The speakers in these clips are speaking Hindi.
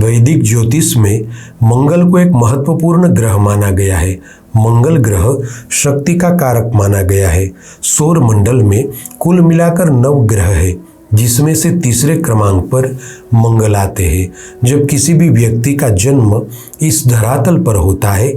वैदिक ज्योतिष में मंगल को एक महत्वपूर्ण ग्रह माना गया है। मंगल ग्रह शक्ति का कारक माना गया है। सौर मंडल में कुल मिलाकर 9 ग्रह है, जिसमें से तीसरे क्रमांक पर मंगल आते हैं। जब किसी भी व्यक्ति का जन्म इस धरातल पर होता है,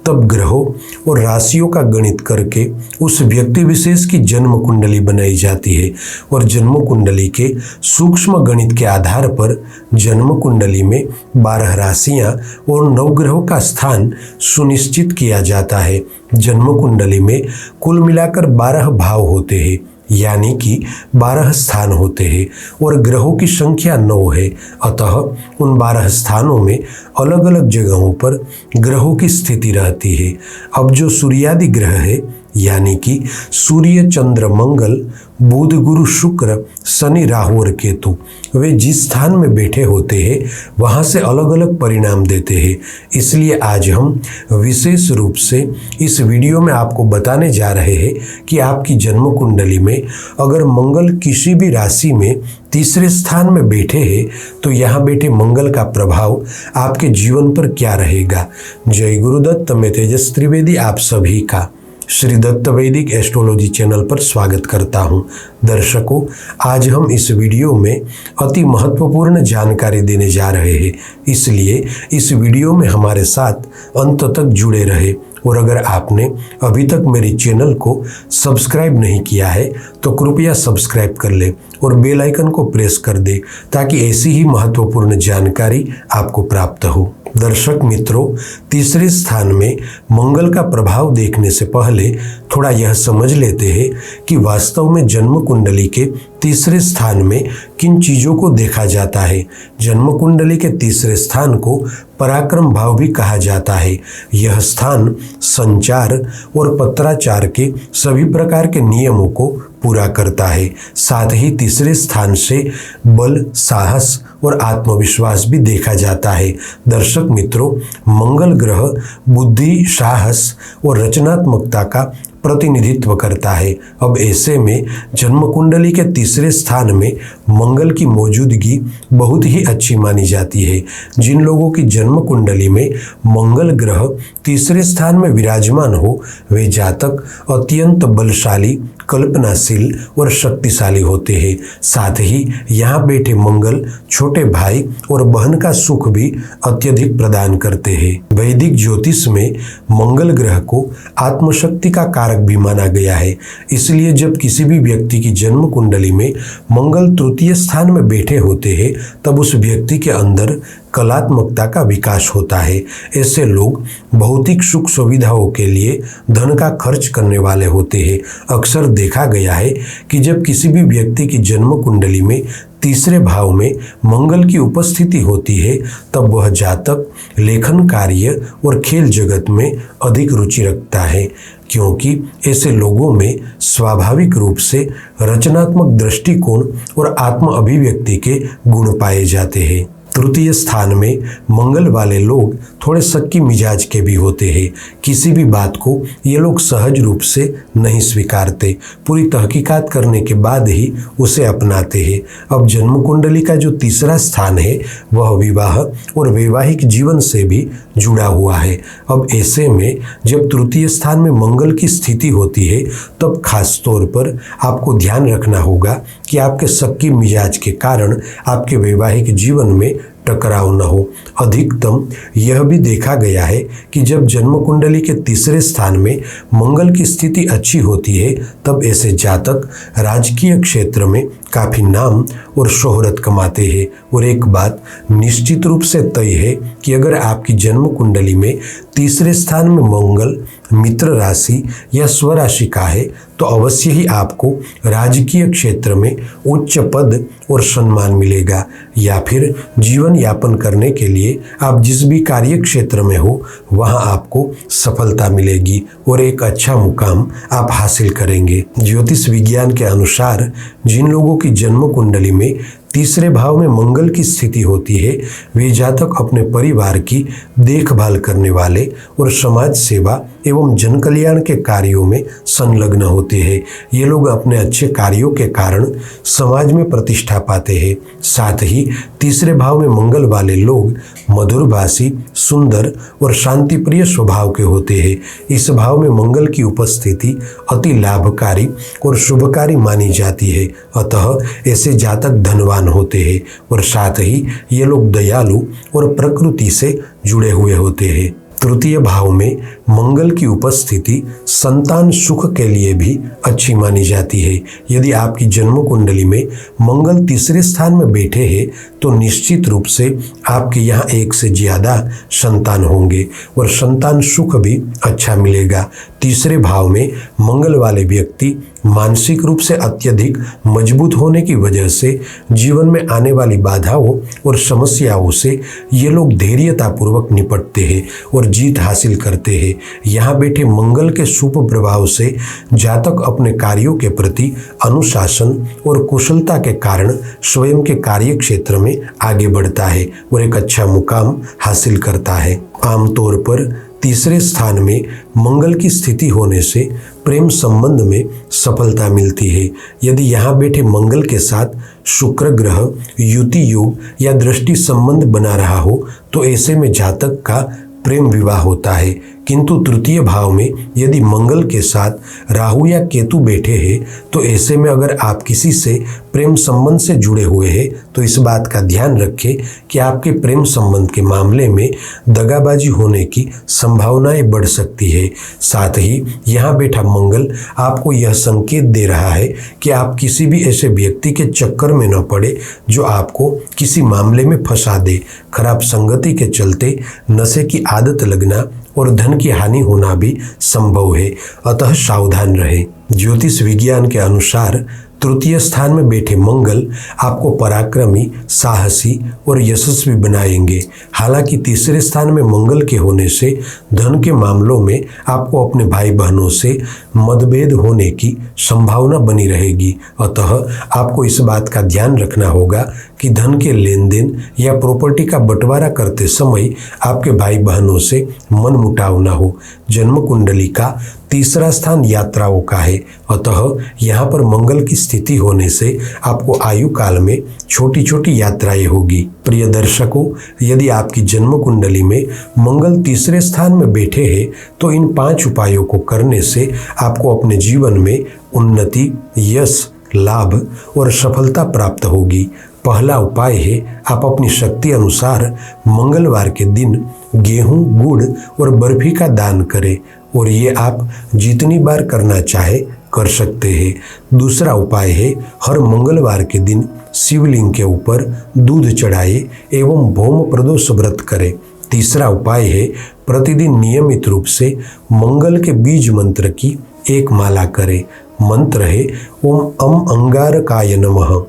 तब ग्रहों और राशियों का गणित करके उस व्यक्ति विशेष की जन्म कुंडली बनाई जाती है और जन्म कुंडली के सूक्ष्म गणित के आधार पर जन्म कुंडली में 12 राशियां और 9 ग्रहों का स्थान सुनिश्चित किया जाता है। जन्म कुंडली में कुल मिलाकर 12 भाव होते हैं, यानी कि 12 स्थान होते हैं और ग्रहों की संख्या 9 है। अतः उन 12 स्थानों में अलग अलग जगहों पर ग्रहों की स्थिति रहती है। अब जो सूर्यादि ग्रह है, यानी कि सूर्य, चंद्र, मंगल, बुध, गुरु, शुक्र, शनि, राहु और केतु, वे जिस स्थान में बैठे होते हैं वहाँ से अलग अलग परिणाम देते हैं। इसलिए आज हम विशेष रूप से इस वीडियो में आपको बताने जा रहे हैं कि आपकी जन्म कुंडली में अगर मंगल किसी भी राशि में तीसरे स्थान में बैठे हैं तो यहाँ बैठे मंगल का प्रभाव आपके जीवन पर क्या रहेगा। जय गुरुदत्त, मैं तेजस त्रिवेदी आप सभी का श्री दत्त वैदिक एस्ट्रोलॉजी चैनल पर स्वागत करता हूं। दर्शकों, आज हम इस वीडियो में अति महत्वपूर्ण जानकारी देने जा रहे हैं, इसलिए इस वीडियो में हमारे साथ अंत तक जुड़े रहे। और अगर आपने अभी तक मेरे चैनल को सब्सक्राइब नहीं किया है तो कृपया सब्सक्राइब कर ले और बेल आइकन को प्रेस कर दे, ताकि ऐसी ही महत्वपूर्ण जानकारी आपको प्राप्त हो। दर्शक मित्रों, तीसरे स्थान में मंगल का प्रभाव देखने से पहले थोड़ा यह समझ लेते हैं कि वास्तव में जन्म कुंडली के तीसरे स्थान में किन चीज़ों को देखा जाता है। जन्म कुंडली के तीसरे स्थान को पराक्रम भाव भी कहा जाता है। यह स्थान संचार और पत्राचार के सभी प्रकार के नियमों को पूरा करता है। साथ ही तीसरे स्थान से बल, साहस और आत्मविश्वास भी देखा जाता है। दर्शक मित्रों, मंगल ग्रह बुद्धि, साहस और रचनात्मकता का प्रतिनिधित्व करता है। अब ऐसे में जन्म कुंडली के तीसरे स्थान में मंगल की मौजूदगी बहुत ही अच्छी मानी जाती है। जिन लोगों की जन्म कुंडली में मंगल ग्रह तीसरे स्थान में विराजमान हो, वे जातक अत्यंत बलशाली, कल्पनाशील और शक्तिशाली होते हैं। साथ ही यहाँ बैठे मंगल छोटे भाई और बहन का सुख भी अत्यधिक प्रदान करते हैं। वैदिक ज्योतिष में मंगल ग्रह को आत्मशक्ति का कारक भी माना गया है। इसलिए जब किसी भी व्यक्ति की जन्म कुंडली में मंगल तृतीय स्थान में बैठे होते हैं, तब उस व्यक्ति के अंदर कलात्मकता का विकास होता है। ऐसे लोग भौतिक सुख सुविधाओं के लिए धन का खर्च करने वाले होते हैं। अक्सर देखा गया है कि जब किसी भी व्यक्ति की जन्म कुंडली में तीसरे भाव में मंगल की उपस्थिति होती है, तब वह जातक लेखन कार्य और खेल जगत में अधिक रुचि रखता है, क्योंकि ऐसे लोगों में स्वाभाविक रूप से रचनात्मक दृष्टिकोण और आत्म अभिव्यक्ति के गुण पाए जाते हैं। तृतीय स्थान में मंगल वाले लोग थोड़े शक्की मिजाज के भी होते हैं। किसी भी बात को ये लोग सहज रूप से नहीं स्वीकारते, पूरी तहकीकात करने के बाद ही उसे अपनाते हैं। अब जन्म कुंडली का जो तीसरा स्थान है, वह विवाह और वैवाहिक जीवन से भी जुड़ा हुआ है। अब ऐसे में जब तृतीय स्थान में मंगल की स्थिति होती है, तब खास तौर पर आपको ध्यान रखना होगा कि आपके शक्की मिजाज के कारण आपके वैवाहिक जीवन में टकराव न हो। अधिकतम यह भी देखा गया है कि जब जन्म कुंडली के तीसरे स्थान में मंगल की स्थिति अच्छी होती है, तब ऐसे जातक राजकीय क्षेत्र में काफ़ी नाम और शोहरत कमाते हैं। और एक बात निश्चित रूप से तय है कि अगर आपकी जन्म कुंडली में तीसरे स्थान में मंगल मित्र राशि या स्वराशि का है, तो अवश्य ही आपको राजकीय क्षेत्र में उच्च पद और सम्मान मिलेगा, या फिर जीवन यापन करने के लिए आप जिस भी कार्य क्षेत्र में हो वहां आपको सफलता मिलेगी और एक अच्छा मुकाम आप हासिल करेंगे। ज्योतिष विज्ञान के अनुसार जिन लोगों की जन्म कुंडली में तीसरे भाव में मंगल की स्थिति होती है, वे जातक अपने परिवार की देखभाल करने वाले और समाज सेवा एवं जन कल्याण के कार्यों में संलग्न होते हैं। ये लोग अपने अच्छे कार्यों के कारण समाज में प्रतिष्ठा पाते हैं। साथ ही तीसरे भाव में मंगल वाले लोग मधुरभाषी, सुंदर और शांतिप्रिय स्वभाव के होते हैं। इस भाव में मंगल की उपस्थिति अति लाभकारी और शुभकारी मानी जाती है। अतः ऐसे जातक धनवान होते हैं और साथ ही ये लोग दयालु और प्रकृति से जुड़े हुए होते हैं। तृतीय भाव में मंगल की उपस्थिति संतान सुख के लिए भी अच्छी मानी जाती है। यदि आपकी जन्म कुंडली में मंगल तीसरे स्थान में बैठे हैं तो निश्चित रूप से आपके यहाँ एक से ज़्यादा संतान होंगे और संतान सुख भी अच्छा मिलेगा। तीसरे भाव में मंगल वाले व्यक्ति मानसिक रूप से अत्यधिक मजबूत होने की वजह से जीवन में आने वाली बाधाओं और समस्याओं से ये लोग धैर्यतापूर्वक निपटते हैं और जीत हासिल करते हैं। यहाँ बैठे मंगल के शुभ प्रभाव से जातक अपने कार्यों के प्रति अनुशासन और कुशलता के कारण स्वयं के कार्य क्षेत्र में आगे बढ़ता है और एक अच्छा मुकाम हासिल करता है। आमतौर पर तीसरे स्थान में मंगल की स्थिति होने से प्रेम संबंध में सफलता मिलती है। यदि यहाँ बैठे मंगल के साथ शुक्र ग्रह युति योग या दृष्टि संबंध बना रहा हो तो ऐसे में जातक का प्रेम विवाह होता है। किंतु तृतीय भाव में यदि मंगल के साथ राहु या केतु बैठे हैं तो ऐसे में अगर आप किसी से प्रेम संबंध से जुड़े हुए हैं तो इस बात का ध्यान रखें कि आपके प्रेम संबंध के मामले में दगाबाजी होने की संभावनाएं बढ़ सकती है। साथ ही यहाँ बैठा मंगल आपको यह संकेत दे रहा है कि आप किसी भी ऐसे व्यक्ति के चक्कर में न पड़े जो आपको किसी मामले में फंसा दे। खराब संगति के चलते नशे की आदत लगना और धन की हानि होना भी संभव है, अतः सावधान रहें। ज्योतिष विज्ञान के अनुसार तृतीय स्थान में बैठे मंगल आपको पराक्रमी, साहसी और यशस्वी बनाएंगे। हालांकि तीसरे स्थान में मंगल के होने से धन के मामलों में आपको अपने भाई बहनों से मतभेद होने की संभावना बनी रहेगी। अतः आपको इस बात का ध्यान रखना होगा कि धन के लेन देन या प्रॉपर्टी का बंटवारा करते समय आपके भाई बहनों से मनमुटाव न हो। जन्म कुंडली का तीसरा स्थान यात्राओं का है, अतः यहाँ पर मंगल की स्थिति होने से आपको आयु काल में छोटी छोटी यात्राएं होगी। प्रिय दर्शकों, यदि आपकी जन्म कुंडली में मंगल तीसरे स्थान में बैठे हैं तो इन 5 उपायों को करने से आपको अपने जीवन में उन्नति, यश, लाभ और सफलता प्राप्त होगी। पहला उपाय है आप अपनी शक्ति अनुसार मंगलवार के दिन गेहूं, गुड़ और बर्फी का दान करें और ये आप जितनी बार करना चाहे कर सकते हैं। दूसरा उपाय है हर मंगलवार के दिन शिवलिंग के ऊपर दूध चढ़ाए एवं भौम प्रदोष व्रत करें। तीसरा उपाय है प्रतिदिन नियमित रूप से मंगल के बीज मंत्र की एक माला करें। मंत्र है ओम अम अंगारकाय नमः।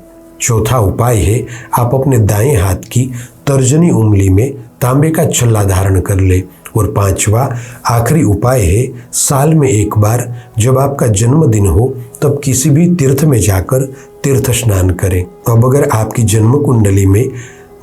चौथा उपाय है आप अपने दाएं हाथ की तर्जनी उंगली में तांबे का छल्ला धारण कर ले। और 5वां आखिरी उपाय है साल में एक बार जब आपका जन्मदिन हो तब किसी भी तीर्थ में जाकर तीर्थ स्नान करें। अब अगर आपकी जन्म कुंडली में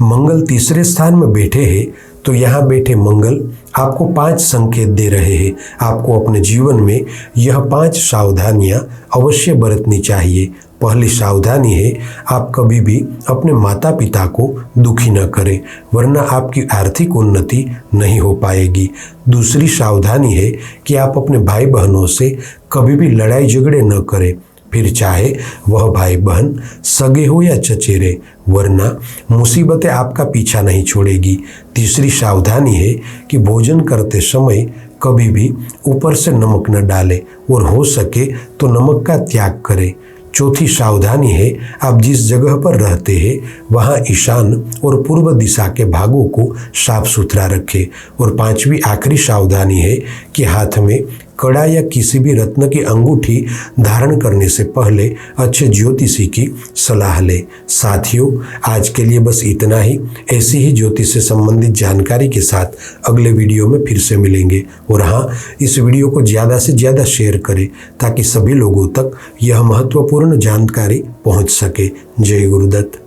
मंगल तीसरे स्थान में बैठे हैं तो यहाँ बैठे मंगल आपको 5 संकेत दे रहे हैं। आपको अपने जीवन में यह 5 सावधानियां अवश्य बरतनी चाहिए। पहली सावधानी है आप कभी भी अपने माता पिता को दुखी न करें, वरना आपकी आर्थिक उन्नति नहीं हो पाएगी। दूसरी सावधानी है कि आप अपने भाई बहनों से कभी भी लड़ाई झगड़े न करें, फिर चाहे वह भाई बहन सगे हो या चचेरे, वरना मुसीबतें आपका पीछा नहीं छोड़ेगी। तीसरी सावधानी है कि भोजन करते समय कभी भी ऊपर से नमक न डालें और हो सके तो नमक का त्याग करें। चौथी सावधानी है आप जिस जगह पर रहते हैं वहाँ ईशान और पूर्व दिशा के भागों को साफ सुथरा रखें। और 5वीं आखिरी सावधानी है कि हाथ में कड़ा या किसी भी रत्न की अंगूठी धारण करने से पहले अच्छे ज्योतिषी की सलाह लें। साथियों, आज के लिए बस इतना ही। ऐसी ही ज्योतिष से संबंधित जानकारी के साथ अगले वीडियो में फिर से मिलेंगे। और हाँ, इस वीडियो को ज़्यादा से ज़्यादा शेयर करें ताकि सभी लोगों तक यह महत्वपूर्ण जानकारी पहुँच सके। जय गुरुदत्त।